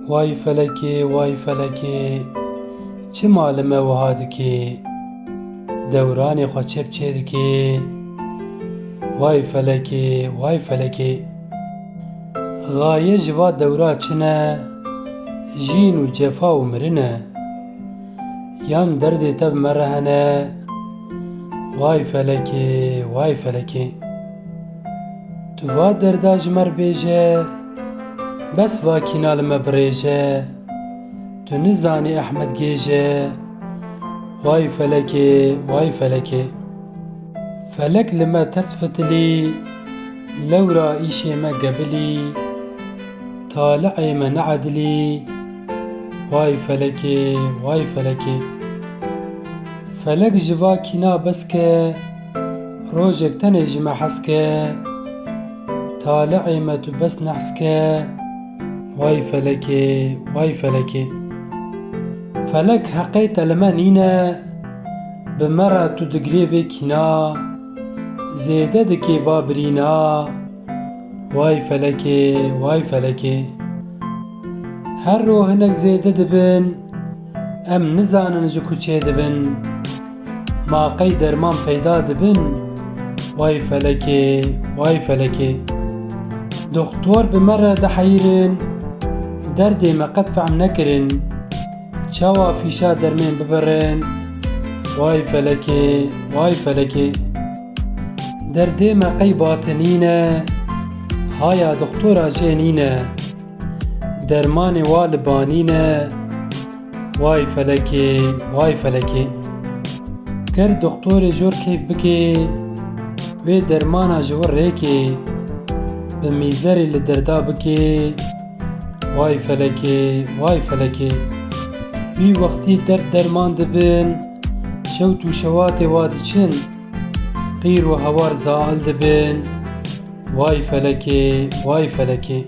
Vay felekê, vay felekê, çi malê me wiha dikê? Dewranê xwe çep çê dikê? Vay felekê, vay felekê. Gaye ji va dewra çi ne? Jîn û cefa û mirin e. Yan derdê te bi me re hene? Vay felekê, vay felekê. Tu va derda ji me re bêje? Bes vakîna li me birêje. Tu nizanî Ehmed gêje? Vay felekê, vay felekê. Felek li me ters fitilî, lewra îşê me gebilî. Taliê me needilî. Vay felekê, vay felekê. Felek ji vakîna bes-ke, rojek tenê ji me hes ke. Taliê me tu bes nehs ke. Vay felekê, vay felekê. Felek heqê te li me nîne, bi me re tu digirî vê kîna. Zêde dikê va birîna. Vay felekê, vay felekê. Her ro hinek zêde dibin, em nizanin ji ku çê dibin. Maqey derman peyda dibin. Vay felekê, vay felekê. Doktor bi me re diheyîrin, derdê me qet fehm nekirin. Çawa fîşa dermên bibirin. Vay felekê, vay felekê. Derdê me qey batinîne, haya doktora jê nîne. Dermanê wa li banîne. Vay felekê, vay felekê. Ger doktorê jor keyf bikê, wê dermana ji wir rêkê. Bi mîzerê li derda bikê. Vay felekê, vay felekê. Wî wextî derd derman dibin, şewt û şewatê wa diçin. Qîr û hewar zail dibin. Vay felekê, vay felekê.